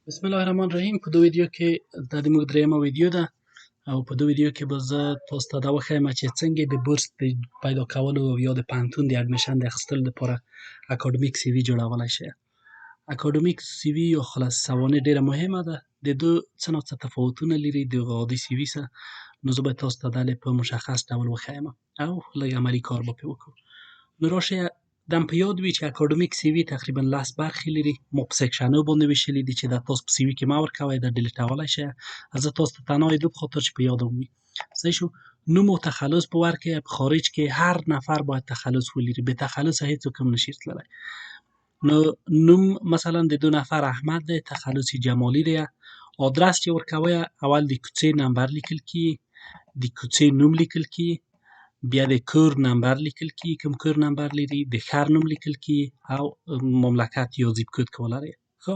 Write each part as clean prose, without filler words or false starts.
بسم الله الرحمن الرحیم. په دې ویډیو کې دا د موږ دریمه ویډیو ده او په دې ویډیو کې به زه تاسو ته دا وښیم چې څنګه د بورس د پیدا کولو او یا د پوهنتون د اډمیشن د اخیستلو لپاره اکاډمیک سی وي جوړولی شئ. اکاډمیک سی وي یا خلاصه سوانح ډیره مهمه ده. د دو څه نه څه تفاوتونه لري د عادي سی وي سره. نو زه به تاسو ته دا په مشخص ډول وښیم او لږ عملي کار به پرې وکړو. نو راشئ دا په یاد وي چې اکاډمیک سی وي تقریبا 10 برخې لري. ما په سیکشنو باندې ویشلي دي چې دا تاسو په سی وي کې مه ورکوئ، دا ډیلیټولی شئ. زه تاسو ته تنها د دې په خاطر چې په یاد مو وي. صحیح شو. نوم او تخلص په ورکړئ. په خارج کې هر نفر باید تخلص ولري. بې تخلصه هیڅوک هم نشي تللی. نو نوم مثلا د دو نفر احمد دی، تخلص یې جمالي دی. آدرس چې ورکوئ اول د کوڅې نمبر لیکل کیږي، د کوڅې نوم لیکل کیږي، بیا د کور نمبر لیکل کیږي، کوم کور نمبر لري، د ښار نوم لیکل کیږي او مملکت یا زیپ کود که ولرئ. خو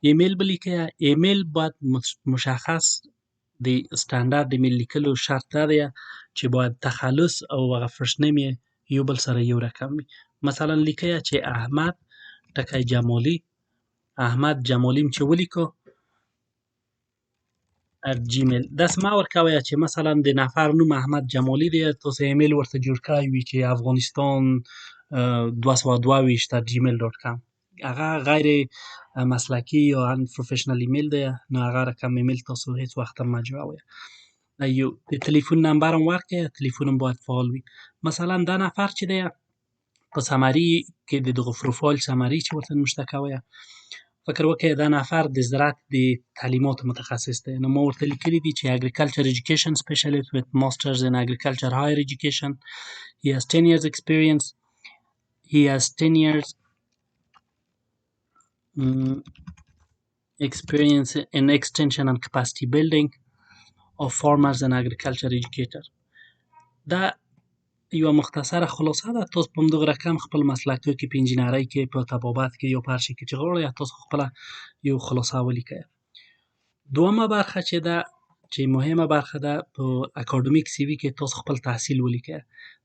ایمیل به لیکئ. ایمیل باید مشخص د سټنډرډ ایمیل لیکلو شرط دا دی چې باید تخلص او هغه فرست نیم یې یو بل سره یو رقم وي. مثلا لیکئ چې احمد ټکی جمالي، احمد جمالي چې ولیکو @gmail. داسې مه ورکوئ چې مثلا د نفر نوم احمد جمالي دی، تاسو ایمیل ورته جوړ کړی وي چې افغانستان 222@gmail.com. هغه غیر مسلکي یا ان پروفیشنل ایمیل دی. نو هغه رقم ایمیل تاسو هیڅ وخت هم مه جوړوئ. یو د تلیفون نمبر هم ورکړئ، تلیفون هم باید فعال وي. مثلا دا نفر چې دی په سمري کې د دغه پروفایل سمري چې ورته نوشته کوئ، فکر وکړئ دا نفر د زراعت د تعلیماتو متخصص دی. نو ما ورته لیکلي دي چې agriculture education specialist with masters in agriculture higher education. He has 10 years experience. He has 10 years experience in extension and capacity building of farmers and agriculture educator. دا یو مختصره خلاصه ده. تاسو په همدغه رقم خپل مسلک کې په انجینرۍ کې، په طبابت کې یا په هر شي کې چې غواړئ تاسو خپله یو خلاصه ولیکئ. دومه برخه چې ده چې مهمه برخه ده په اکاډمیک سی وي کې تاسو خپل تحصیل ولیکئ.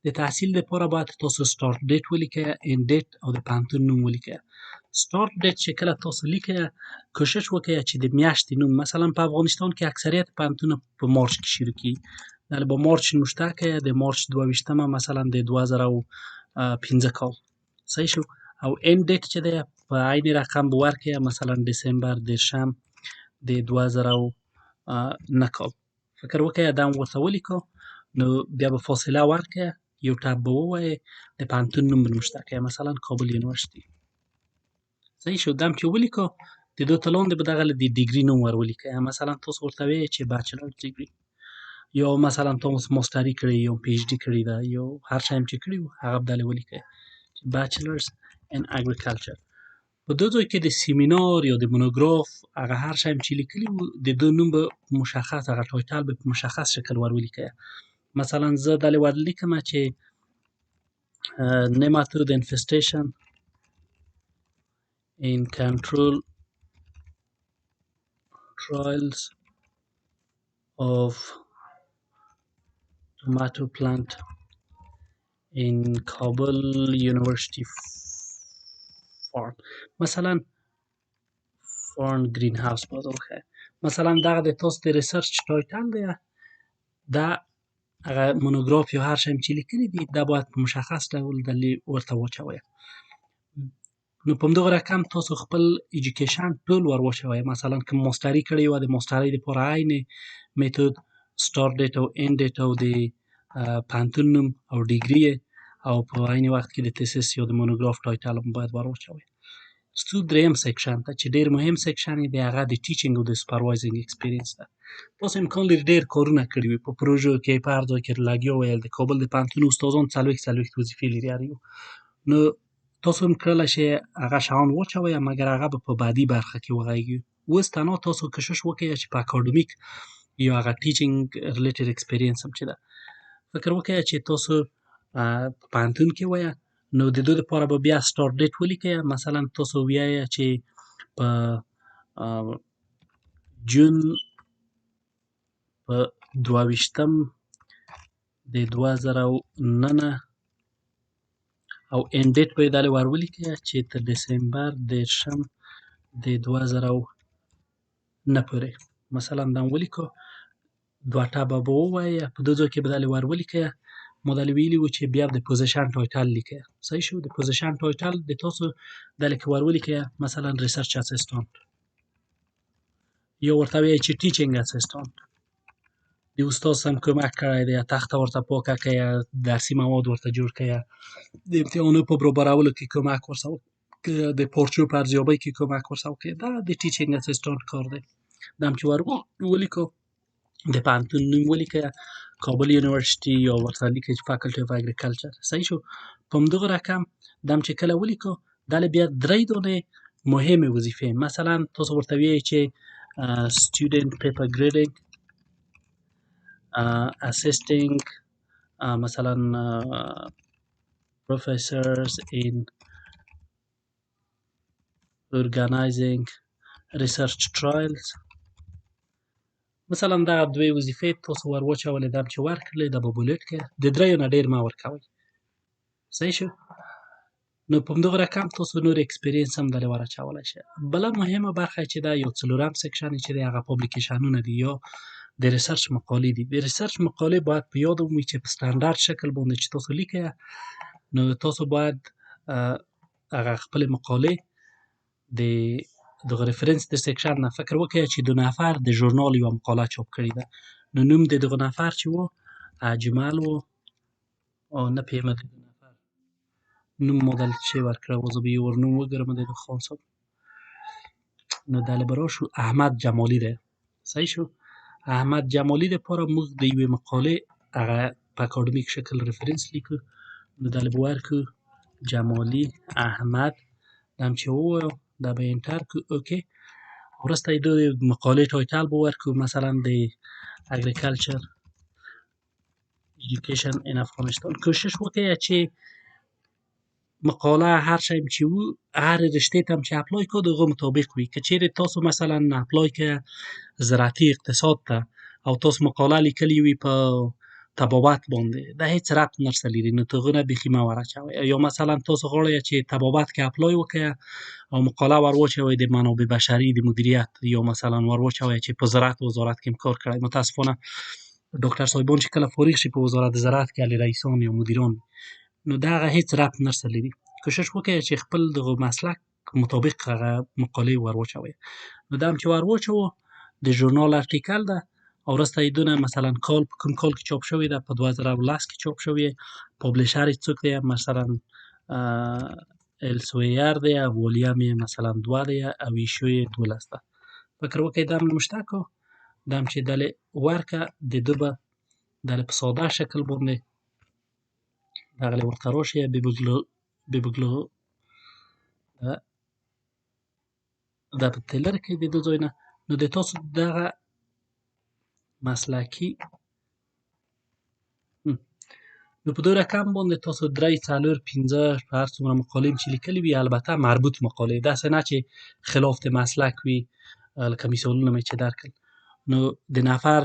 د تحصیل لپاره باید تاسو سټارټ ډیټ ولیکئ، اینډ ډیټ او د پوهنتون نوم ولیکئ. سټارټ ډیټ چې کله تاسو لیکئ کوشش وکړئ چې د میاشتې نوم، مثلا په افغانستان کې اکثریت پوهنتونونه په مارچ کې شروع کیږي. دا به مارچ نوشته کړئ، د مارچ 22مه مثلا د 2015 کال. صحیح شو. او اینډ ډیټ چې دی په عین رقم به ورکړئ، مثلا ډسمبر 10 د 2009 کال. فکر وکړئ دا هم ورته ولیکو. نو بیا به فاصله ورکړئ، یو ټپ به ووهئ، د پوهنتون نوم به نوشته کړئ، مثلا کابل یونیورسيټي. صحیح شو. دا هم چې ولیکو د دو ته لاندې به دغه د ډیګري نوم ور ولیکئ. مثلا تاسو ورته وایئ چې بیچلر ډیګري، یا مثلا تاسو ماستري کړې یا پی ایچ ډي کړې ده، یا هر شی هم چې کړي وو هغه به دلې ولیکئ چې بیچلرز ان اګریکلچر. په دو ځای کې د سیمینار یا د مونوګراف هغه هر شی هم چې لیکلي وو د دو نوم به مشخص، هغه ټایټل به په مشخص شکل ور ولیکئ. مثلا زه دلې ور لیکم چې nematode infestation in control trials of tomato plant in Kabul University farm. مثلا farm greenhouse باید وښیه. مثلا دغه د تاسو د ریسرچ ټایټل دی، دا هغه مونوګراف یا هر شی هم چې لیکلي دي دا باید په مشخص ډول دلې ورته واچوئ. نو په همدغه رقم تاسو خپل ایجوکیشن ټول ور واچوئ. مثلا که ماستري کړې وه د ماسترۍ دپاره عین میتود سټارټ ډیټ او اینډ ډیټ او د پوهنتون نوم او ډیګري او په عین وخت کې د تیسس یا د مونوګراف ټایټل هم باید ور واچوئ. ستو دریم سیکشن ته چې ډېر مهم سیکشن دی هغه د ټیچینګ او د سوپروایزینګ ایکسپیرینس ده. تاسو امکان لري ډېر کارونه کړي وي په پروژو کې، په هر ځای کې لګیا وئ. د کابل د پوهنتون استادان 40 وظیفې لري هر یو. نو تاسو هم کړلی شئ هغه شیان واچوئ، مګر هغه به په بعدي برخه کې وغږیږي. اوس تنها تاسو کوشش وکړئ چې په اکاډمیک یا هغه ټیچینګ ریلیټډ ایکسپیرینس هم چې ده فکر وکړئ چې تاسو په پوهنتون کې وئ. نو د دو دپاره به بیا سټارټ ډیټ ولیکئ. مثلا تاسو وایئ چې په جون په 22 د 2009 او اینډ ډیټ به یې دلې ور ولیکئ چې تر ډسمبر 10 د 2015 نه پورې. مثلا دا ولیکو 2 ټابه به ووایه، په دو ځای کې به دالې ور ولیکئ. ما دالې ویلي وو چې بیا د پوزیشن ټایټل لیکئ. صحیح شو. د پوزیشن ټایټل د تاسو دالې کې ور ولیکئ مثلا ریسرچ اسسټانټ، یا ورته وایئ چې ټیچینګ اسسټانټ. د استاد سم کومک کړی دی، تخته ورته پاکه کړئ، درسي مواد ورته جوړ کړئ، د امتحانونو په برابرولو کې کومک ورسره وکړئ، د پارچو په ارزیابۍ کې کومک ورسره وکړئ. دا د ټیچینګ اسسټانټ کار دی. دا هم چې ور ولیکو، د پوهنتون نوم ولیکئ، کابل یونیورسيټي، یا ورته لیکئ چې فاکلټي اف اګریکلچر. صحیح شو. په همدغه رقم دا هم چې کله ولیکو، دالې بیا 3 دانې مهمې وظیفې، مثلا تاسو ورته وایئ چې student paper grading، assisting مثلا professors in organizing research trials. مثلا دغه 2 وظیفې تاسو ور واچولې، دا هم چې ورکړلې، دا به بولټ کړئ. د 3 نه ډېر مه ورکوئ. صحیح شو. نو په همدغه رقم تاسو نور اکسپیرینس هم دلې ور اچولی شئ. بله مهمه برخه چې ده، یا 4م سیکشن چې دی، هغه پابلیکیشنونه دي یا د ریسرچ مقالې دي. د ریسرچ مقالې باید په یاد وي چې په سټنډرډ شکل باندې چې تاسو لیکئ، نو تاسو باید هغه خپلې مقالې د دغه ریفرنس د سیکشن نه فکر وکړئ چې 2 نفر د ژورنال یوه مقاله چاپ کړې ده. نو نوم د دغه نفر چې و اجمل و، او نه پوهېږم د دغه نفر نوم ما دلته چی ورکړی و، زه به یې ورنوم وګورم د دغه خان صاحب. نو دلې به راشو، احمد جمالي دی. صحیح شو. احمد جمالي دپاره موږ د یوې مقالې هغه په اکاډمیک شکل ریفرنس لیکو. نو دلې به ورکړو جمالي احمد، دا هم چې ووایو، دا به انټر کړو. اوکې. وروسته یې د مقالې ټایټل به ورکړو، مثلا د اګریکلچر ایجوکیشن ان افغانستان. کوشش وکړئ چې مقاله هر شی چې وو، هر رشتې ته هم چې اپلای کړو د هغو مطابق وي. که چیرې تاسو مثلا اپلای کړئ زراعتي اقتصاد ته، او تاسو مقاله لیکلې وي په طبابت باندې، دا هیڅ ربط نرسره لري، نو د هغو نه بیخي مه ور اچوئ. یا مثلا تاسو غواړئ چې طبابت کې اپلای وکړئ او مقاله ور واچوئ د منابع بشري د مدیریت، یا مثلا ور واچوئ چې په زراعت وزارت کې کار کړی. متاسفانه ډاکټر صاحبان چې کله فارغ شي په وزارت زراعت کې هلې رئیسان یا مدیران، نو دغه هیڅ ربط نرسره لري. کوشش وکړئ چې خپل دغه مسلک مطابق هغه مقالې ور واچوئ. نو دا هم چې ور واچوو، د ژورنال ارټیکل ده، او وروسته یې دونه مثلا کال په کوم کال کې چاپ شوې ده، په 2010 کې چاپ شوې، پابلیشر یې څوک دی، مثلا السویر دی، او والیم یې مثلا 2 دی، او ایشو یې 12 ده. فکر وکړئ دا هم مشته کړو. دا هم چې دلې ورکړه، د ده به دلې په ساده شکل باندې دغلې ورته راشي، ببګلو دا په تلر کې د دو ځای نه. نو د تاسو دغه مسلکي نو په دو رقم باندې تاسو 3 4 5 هر څومره مقالې چې لیکلې وي، البته مربوط مقالې، داسې نه چې خلاف د مسلک وي، لکه مثالونه مې چې درکړل. نو د نفر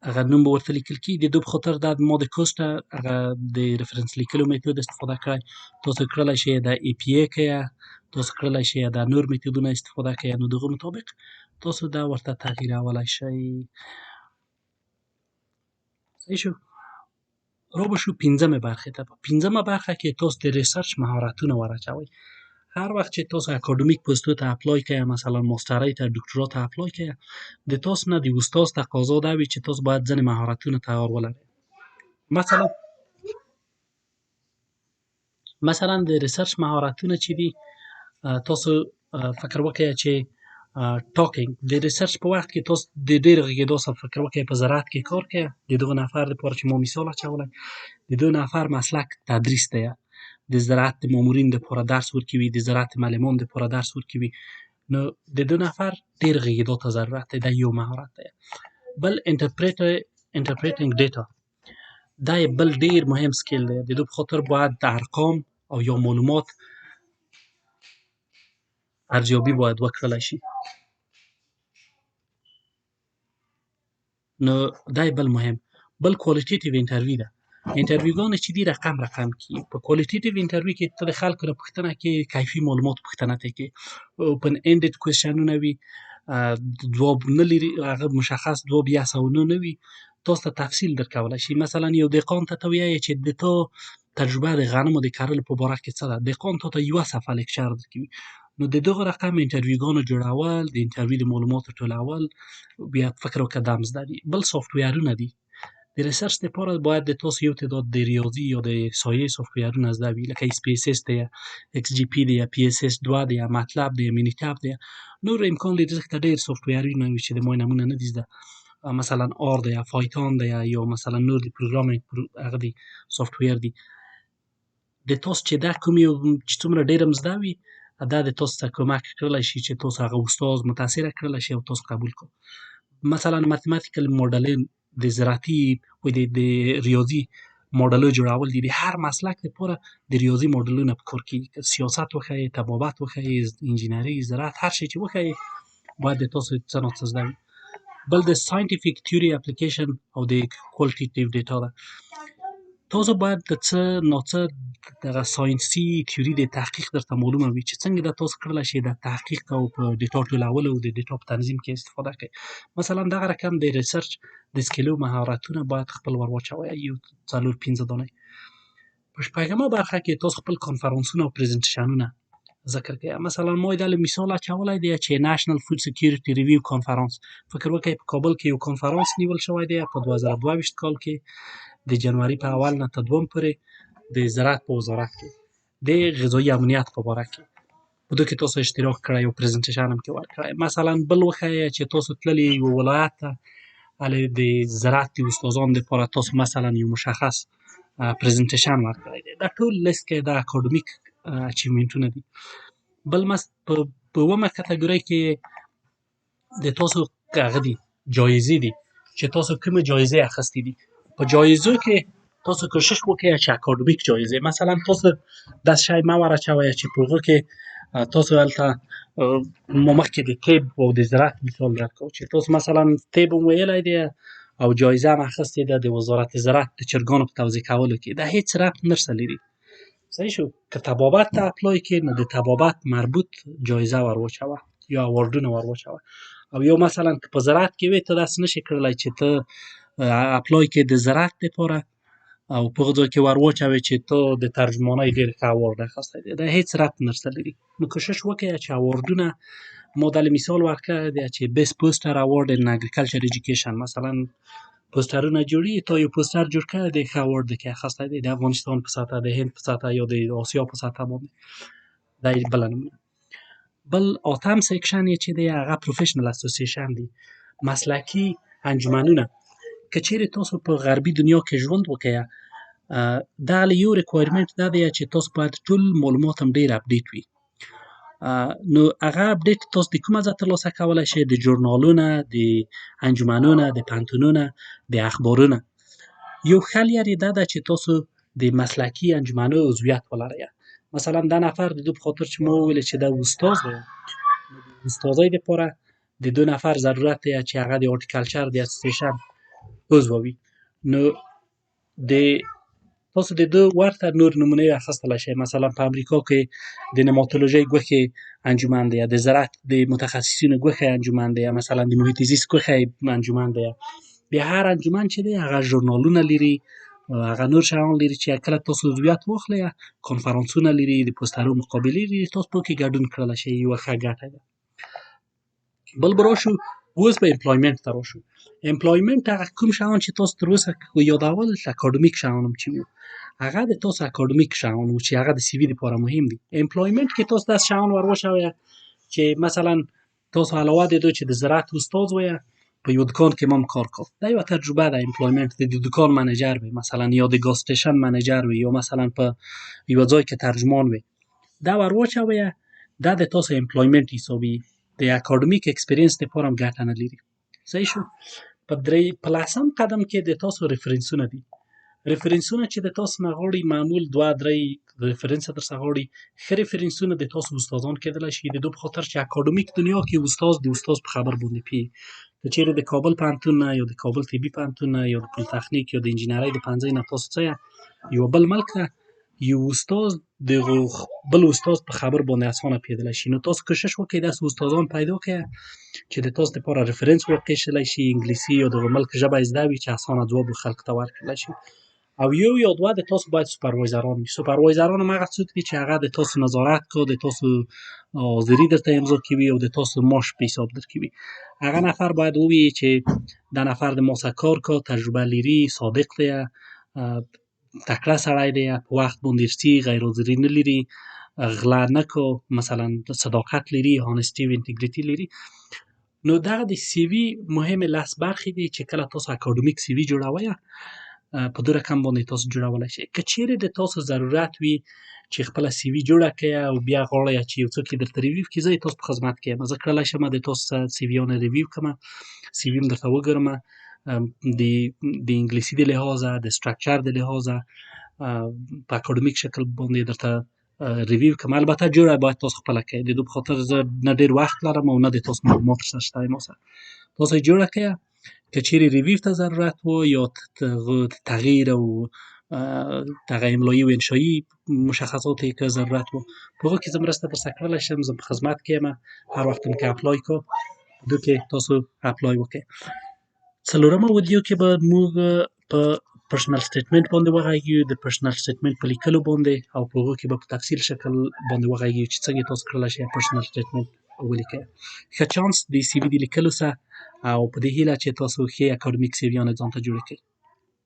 هغه نوم به ورته لیکل کېږي. د دو په خاطر دا ما د کوسټه هغه د ریفرنس لیکلو میتود استفاده کړی. تاسو کړلی شئ د ای پی ای کړئ، تاسو کړلی شئ د نور میتودونه استفاده کړئ. نو د هغو مطابق تاسو دا ورته تغییرولی شئ. صحیح شو. را به شو 5مې برخې ته. په 5مه برخه کې تاسو د ریسرچ مهارتونه ور اچوئ. هر وخت چې تاسو اکاډمیک پوستو ته اپلای کړئ، مثلا ماسترۍ ته، ډاکټرا ته اپلای کړئ، د تاسو نه د استاد تقاضا دا وي چې تاسو باید ځینې مهارتونه تیار ولرئ. مثلا د ریسرچ مهارتونه چې دي، تاسو فکر وکړئ چې ټاکینګ د ریسرچ په وخت کې تاسو د ډېر غږېدو سره فکر وکړئ په زراعت کې کار کوئ. د دغه نفر لپاره چې ما مثال اچولی، د دغه نفر مسلک تدریس دی، د زراعت د مامورین دپاره درس ورکوي، د زراعت معلمان دپاره درس ورکوي. نو د دو نفر ډېر غږېدو ته ضرورت دی. دا یو مهارت دی. بل انټرپریټینګ ډیټا، دا یې بل ډېر مهم سکیل دی. د دو په خاطر باید د ارقام او یا معلومات ارزیابي باید وکړلی شي. نو دا یې بل مهم. بل کوالټیټیو انټرویو ده. انټرویوګانې چې دي رقم کېږي. په کوالټیټیو انټرویو کې ته د خلکو نه پوښتنه کوې، کیفي معلومات پوښتنه ترې کوې، اوپن اینډډ کوېسچنونه وي، دوه نه لري، هغه مشخص 2209 نه وي، تاسو ته تفصیل درکولی شي. مثلا یو دهقان ته وایي چې د تو تجربه د غنمو د کرلو په باره کې څه ده، دهقان ته یوه صفحه لیکچر درکوي. نو د دغه رقم انټرویوګانو جوړول، د انټرویو د معلوماتو ټولول، بیا فکر وکړه دا زده دي. بل سافټویرونه دي د ریسرچ لپاره باید د تاسو یو تعداد د ریاضي یا د احصایې سافټویرونه زده وي، لکه اسپیس اس دی، ایکس جی پی دی، پی اس اس 2 دی، مطلب دی، مینیټاب دی. نور امکان لري چې ډېر سافټویرونه وي چې د ما نمونه نه دي زده، مثلا آر دی، فایتان دی، یا مثلا نور د پروګرامینګ هغه دی سافټویر دی. د تاسو چې دا کوم یو چې څومره ډېر هم زده وي، دا د تاسو ته کومک کړلی شي چې تاسو هغه استاد متاثره کړلی شي او تاسو قبول کړو. مثلا ماتماتیکل ماډلینګ د زراعتي و د ریاضي ماډلو جوړول دي. د هر مسلک لپاره د ریاضي ماډلونه په کار کېږي، که سیاست وښیي، طبابت وښیي، انجینري، زراعت، هر شی چې وښیي باید د تاسو څه نه څه زده وي. بل د ساینټیفیک تیوري اپلیکیشن او د کوالټیټیو ډیټا ده. تاسو باید د څه ناڅه دغه ساینسي تیوري د تحقیق درته معلومه وي چې څنګه د تاسو کړلی شي د تحقیق او په ډیټا ټولولو او د ډیټا په تنظیم کې استفاده کوي. مثلا دغه رقم د ریسرچ د سکیلو مهارتونه باید خپل ور واچوئ، یو 4-5 دانې. په شپږمه برخه کې تاسو خپل کانفرانسونه او پریزنټیشنونه ذکر کوئ. مثلا ما یې د مثال اچولی دی چې نېشنل فود سکیورټي ریویو کانفرانس، فکر وکړئ په کابل کې یو کانفرانس نیول شوی دی په 2022 کال کې د جنوري په اول نه تر 2 پورې د زراعت په وزارت کې د غذایي امنیت په باره کې. په دې کې تاسو اشتراک کړی او پریزنټیشن هم کې ورکړی. مثلا بل وښیه چې تاسو تللي یو ولایت ته، هلې د زراعت د استادانو لپاره تاسو مثلا یو مشخص پریزنټیشن ورکړی دی. دا ټول لیست کې د اکاډمیک اچیومنټونه دي. بل په اومه کټګورۍ کې د تاسو هغه دي جایزې دي چې تاسو کومې جایزې اخیستې دي. په جایزو کې تاسو کوشش وکړئ چې اکاډمیک جایزې، مثلا تاسو داسې شی مه ور اچوئ چې په هغه کې تاسو هلته ما مخکې د طب او د زراعت مثال درکړو چې تاسو مثلا طب هم ویلی دی او جایزه هم اخیستې ده د وزارت زراعت د چرګانو په توزیع کولو کې. دا هیڅ ربط نرسه لري. صحیح شو؟ که طبابت ته اپلای کې نو د طبابت مربوط جایزه ور واچوه یا اواردونه ور واچوه. او یو مثلا که په زراعت کې وي ته داسې نشي کړلی چې ته اپلای کې د زراعت لپاره او په هغه ځای کې ور واچوې چې ته د ترجمانۍ ډېر ښه اوارد اخیستی دی. دا هیڅ ربط نرسه لري. نو کوشش وکړئ چې اوواردونه، ما دلې مثال ورکړی دی چې بیسټ پوسټر اوارد ان اګریکلچر ایجوکیشن، مثلا پوسټرونه جوړي، تا یو پوسټر جوړ کړی دی ښه اوارد کې اخیستی دی، د افغانستان په سطحه، د هند په سطحه یا د آسیا په سطحه باندې. دا یې بله نمونه. بل 8م سیکشن یې چې دی هغه پروفیشنل اسوسییشن دی، مسلکي انجمنونه. که چیرې تاسو په غربي دنیا کې ژوند وکړئ، دغه یو ریکوایرمنټ دا دی چې تاسو باید ټول معلومات هم ډېر اپډیټ وي. نو هغه اپډیټ تاسو د کومه ځای ترلاسه کولی شئ؟ د ژورنالونه، د انجمنونه، د پوهنتونونه، د اخبارونه. یو ښه لارې دا ده چې تاسو د مسلکي انجمنو عضویت ولرئ. مثلا دا نفر د دو په خاطر چې ما وویل چې دا استاد دی، نو د استادۍ لپاره د 2 نفر ضرورت دی چې هغه د هارټیکلچر د اسوسییشن عضو وي. نو د تاسو د دو ورته نور نمونې اخیستلی شئ. مثلا په امریکا کې د نماتولوژۍ ګوښې انجمن دی، د زراعت د متخصصینو ګوښې انجمن دی، مثلا د محیط زیست ګوښې انجمن دی. بیا هر انجمن چې دی هغه ژورنالونه لري، هغه نور شیان لري چې کله تاسو عضویت واخلئ، کنفرانسونه لري، د پوسټرو مقابلې لري، تاسو په کې ګډون کړلی شئ. یوه ښه ګټه ده. بل به راشو، اوس به امپلایمنټ ته راشو. امپلایمنټ هغه کوم شیان چې تاسو تر اوسه یادول اکاډمیک شیان هم چې وو، هغه د تاسو اکاډمیک شیان وو چې هغه د سی وي لپاره مهم دي. امپلایمنټ کې تاسو داسې شیان ور واچوئ چې مثلا تاسو علاوه د دې چې د زراعت استاد وئ، په یو دکان کې هم کار کوو. دا یوه تجربه ده. امپلایمنټ د دکان منیجر وي، مثلا یا د ګاز سټیشن منیجر وي، یا مثلا په یو ځای کې ترجمان وي. دا ور واچوئ، دا د تاسو امپلایمنټ حسابي. د اکاډمیک اکسپیرینس لپاره هم ګټه نه لري. صحیح شو؟ په 10م قدم کې د تاسو ریفرنسونه دي. ریفرنسونه چې د تاسو نه غواړي معمول 2-3 ریفرنس درڅخه غواړي. ښه ریفرنسونه د تاسو استادان کېدلی شي، د دو په خاطر چې اکاډمیک دنیا کې استاد د استاد په خبر باندې پوهېږي. که چیرې د کابل پوهنتون نه یا د کابل طبي پوهنتون نه یا د پولیتخنیک یا د انجینرۍ د پوهنځۍ نه تاسو څه یو بل ملک ته یو استاد د بل استاد په خبر باندې اسانه پیدلی شي. نو تاسو کوشش وکړئ داسې استادان پیدا کړئ چې د تاسو لپاره ریفرنس واخیستلی شي، انګلیسي یا دغه ملک ژبه یې زده وي چې اسانه ځواب خلکو ته ورکړلی شي. او یو یا دوه د تاسو باید سوپروایزران وي. سوپروایزران هم هغه څوک دي چې هغه د تاسو نظارت کو، د تاسو حاضري درته امضا کوي او د تاسو معاش په حساب درکوي. هغه نفر باید ووایي چې دا نفر د ما سره کار کو، تجربه لري، صادق دی، تکړه سړی دی، په وخت باندې رسي، غیر حاضري نه لري، غلا نه کو، مثلا صداقت لري، هانسټي او انټیګریټي لري. نو دغه د سی وي مهمې لس برخې دي چې کله تاسو اکاډمیک سی وي جوړوئ په دو رقم باندې تاسو جوړولی شئ. که چیرې د تاسو ضرورت وي چې خپله سی وي جوړه کړئ او بیا غواړئ چې یو څوک یې درته ریویو کړي، زه یې تاسو په خدمت کې یم. زه کولی شم د تاسو سی ویانې ریویو کړم، سی وي هم درته وګورم، د انګلیسي د لحاظه، د سټرکچر د لحاظه په اکاډمیک شکل باندې درته ریویو کوم. البته جوړه باید تاسو خپله کړئ، د دې په خاطر زه نه ډېر وخت لرم او نه د تاسو معلومات شته ما سره. تاسو یې جوړه کړئ. که چیرې ریویو ته ضرورت و یا تغییر او دغه املایي او انشایي مشخصات یې که ضرورت و، په هغو کې زه مرسته درسره کړلی شم. زه په خدمت کې یم. هر وخت هم که اپلای کو دو کې تاسو اپلای وکړئ. څلورمه ویډیو کې به موږ په پرسنل سټیټمنټ باندې وغږیږو، د پرسنل سټیټمنټ په لیکلو باندې، او په هغو کې به په تفصیل شکل باندې وغږیږو چې څنګه تاسو کولای شئ پرسنل سټیټمنټ ولیکئ. ښه چانس د سی وي د لیکلو سره، او په دې هیله چې تاسو ښې اکاډمیک سی ویانې ځان ته جوړې کړئ.